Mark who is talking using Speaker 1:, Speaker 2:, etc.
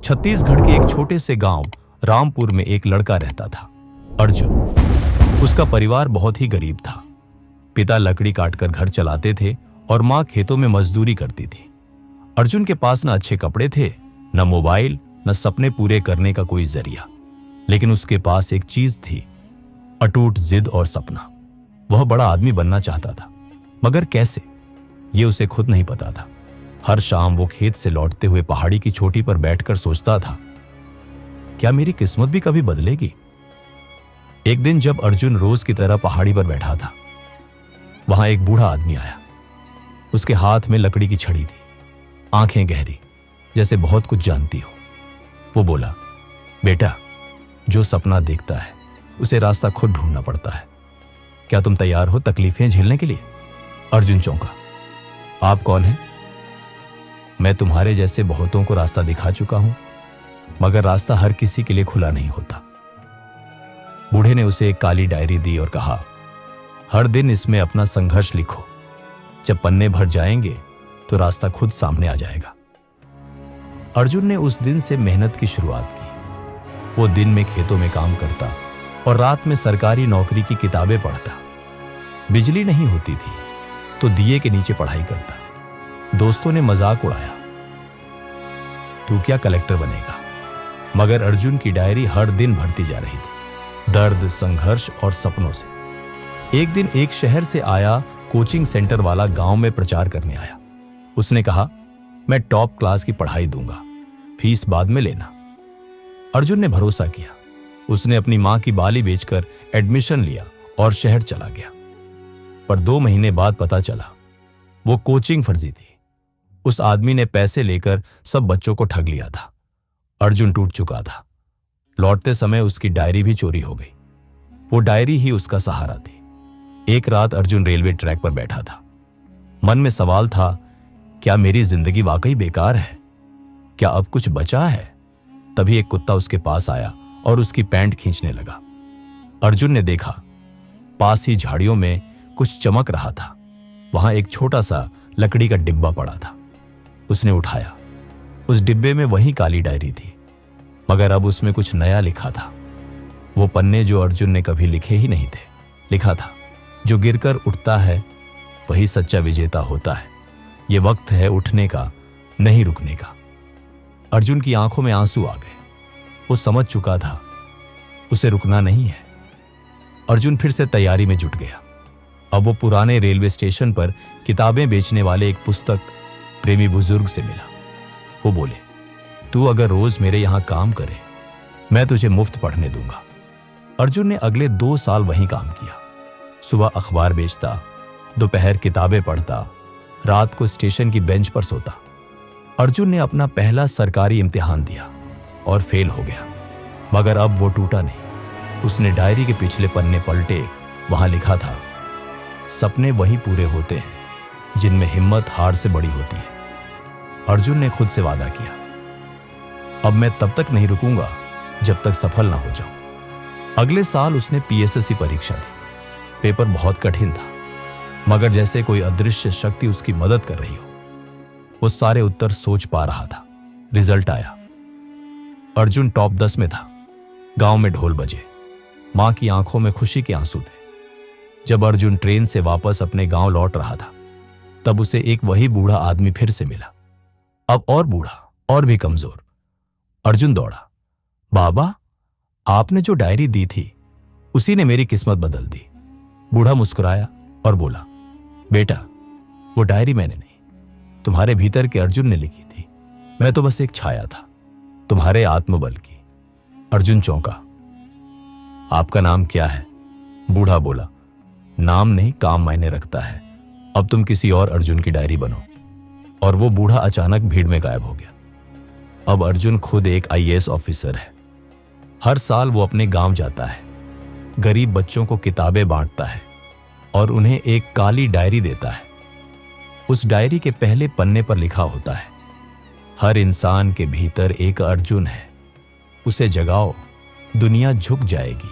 Speaker 1: छत्तीसगढ़ के एक छोटे से गांव रामपुर में एक लड़का रहता था, अर्जुन। उसका परिवार बहुत ही गरीब था। पिता लकड़ी काटकर घर चलाते थे और मां खेतों में मजदूरी करती थी। अर्जुन के पास न अच्छे कपड़े थे, न मोबाइल, न सपने पूरे करने का कोई जरिया। लेकिन उसके पास एक चीज थी, अटूट जिद और सपना। वह बड़ा आदमी बनना चाहता था, मगर कैसे, ये उसे खुद नहीं पता था। हर शाम वो खेत से लौटते हुए पहाड़ी की चोटी पर बैठकर सोचता था, क्या मेरी किस्मत भी कभी बदलेगी? एक दिन जब अर्जुन रोज की तरह पहाड़ी पर बैठा था, वहां एक बूढ़ा आदमी आया। उसके हाथ में लकड़ी की छड़ी थी, आंखें गहरी, जैसे बहुत कुछ जानती हो। वो बोला, बेटा, जो सपना देखता है उसे रास्ता खुद ढूंढना पड़ता है। क्या तुम तैयार हो तकलीफें झेलने के लिए? अर्जुन चौंका। आप कौन हैं? मैं तुम्हारे जैसे बहुतों को रास्ता दिखा चुका हूं, मगर रास्ता हर किसी के लिए खुला नहीं होता। बूढ़े ने उसे एक काली डायरी दी और कहा, हर दिन इसमें अपना संघर्ष लिखो। जब पन्ने भर जाएंगे तो रास्ता खुद सामने आ जाएगा। अर्जुन ने उस दिन से मेहनत की शुरुआत की। वो दिन में खेतों में काम करता और रात में सरकारी नौकरी की किताबें पढ़ता। बिजली नहीं होती थी तो दिए के नीचे पढ़ाई करता। दोस्तों ने मजाक उड़ाया, तू क्या कलेक्टर बनेगा? मगर अर्जुन की डायरी हर दिन भरती जा रही थी, दर्द, संघर्ष और सपनों से। एक दिन एक शहर से आया कोचिंग सेंटर वाला गांव में प्रचार करने आया। उसने कहा, मैं टॉप क्लास की पढ़ाई दूंगा, फीस बाद में लेना। अर्जुन ने भरोसा किया। उसने अपनी मां की बाली बेचकर एडमिशन लिया और शहर चला गया। पर 2 महीने बाद पता चला वो कोचिंग फर्जी थी। उस आदमी ने पैसे लेकर सब बच्चों को ठग लिया था। अर्जुन टूट चुका था। लौटते समय उसकी डायरी भी चोरी हो गई। वो डायरी ही उसका सहारा थी। एक रात अर्जुन रेलवे ट्रैक पर बैठा था। मन में सवाल था, क्या मेरी जिंदगी वाकई बेकार है? क्या अब कुछ बचा है? तभी एक कुत्ता उसके पास आया और उसकी पैंट खींचने लगा। अर्जुन ने देखा, पास ही झाड़ियों में कुछ चमक रहा था। वहां एक छोटा सा लकड़ी का डिब्बा पड़ा था। उसने उठाया। उस डिब्बे में वही काली डायरी थी, मगर अब उसमें कुछ नया लिखा था। वो पन्ने जो अर्जुन ने कभी लिखे ही नहीं थे। लिखा था, जो गिरकर उठता है वही सच्चा विजेता होता है। ये वक्त है उठने का, नहीं रुकने का। अर्जुन की आंखों में आंसू आ गए। वो समझ चुका था उसे रुकना नहीं है। अर्जुन फिर से तैयारी में जुट गया। अब वो पुराने रेलवे स्टेशन पर किताबें बेचने वाले एक पुस्तक प्रेमी बुजुर्ग से मिला। वो बोले, तू अगर रोज मेरे यहां काम करे, मैं तुझे मुफ्त पढ़ने दूंगा। अर्जुन ने अगले 2 साल वहीं काम किया। सुबह अखबार बेचता, दोपहर किताबें पढ़ता, रात को स्टेशन की बेंच पर सोता। अर्जुन ने अपना पहला सरकारी इम्तिहान दिया और फेल हो गया, मगर अब वो टूटा नहीं। उसने डायरी के पिछले पन्ने पलटे। वहां लिखा था, सपने वही पूरे होते हैं जिनमें हिम्मत हार से बड़ी होती है। अर्जुन ने खुद से वादा किया, अब मैं तब तक नहीं रुकूंगा जब तक सफल ना हो जाऊं। अगले साल उसने पीएसएससी परीक्षा दी। पेपर बहुत कठिन था, मगर जैसे कोई अदृश्य शक्ति उसकी मदद कर रही हो। वो सारे उत्तर सोच पा रहा था। रिजल्ट आया। अर्जुन टॉप 10 में था। गांव में ढोल बजे। मां की आंखों में खुशी के आंसू थे। जब अर्जुन ट्रेन से वापस अपने गांव लौट रहा था, तब उसे एक वही बूढ़ा आदमी फिर से मिला। अब और बूढ़ा और भी कमजोर। अर्जुन दौड़ा। बाबा, आपने जो डायरी दी थी उसी ने मेरी किस्मत बदल दी। बूढ़ा मुस्कुराया और बोला, बेटा, वो डायरी मैंने नहीं, तुम्हारे भीतर के अर्जुन ने लिखी थी। मैं तो बस एक छाया था, तुम्हारे आत्मबल की। अर्जुन चौंका। आपका नाम क्या है? बूढ़ा बोला, नाम नहीं, काम मायने रखता है। अब तुम किसी और अर्जुन की डायरी बनो। और वो बूढ़ा अचानक भीड़ में गायब हो गया। अब अर्जुन खुद एक आईएएस ऑफिसर है। हर साल वो अपने गांव जाता है, गरीब बच्चों को किताबें बांटता है और उन्हें एक काली डायरी देता है। उस डायरी के पहले पन्ने पर लिखा होता है, हर इंसान के भीतर एक अर्जुन है, उसे जगाओ, दुनिया झुक जाएगी।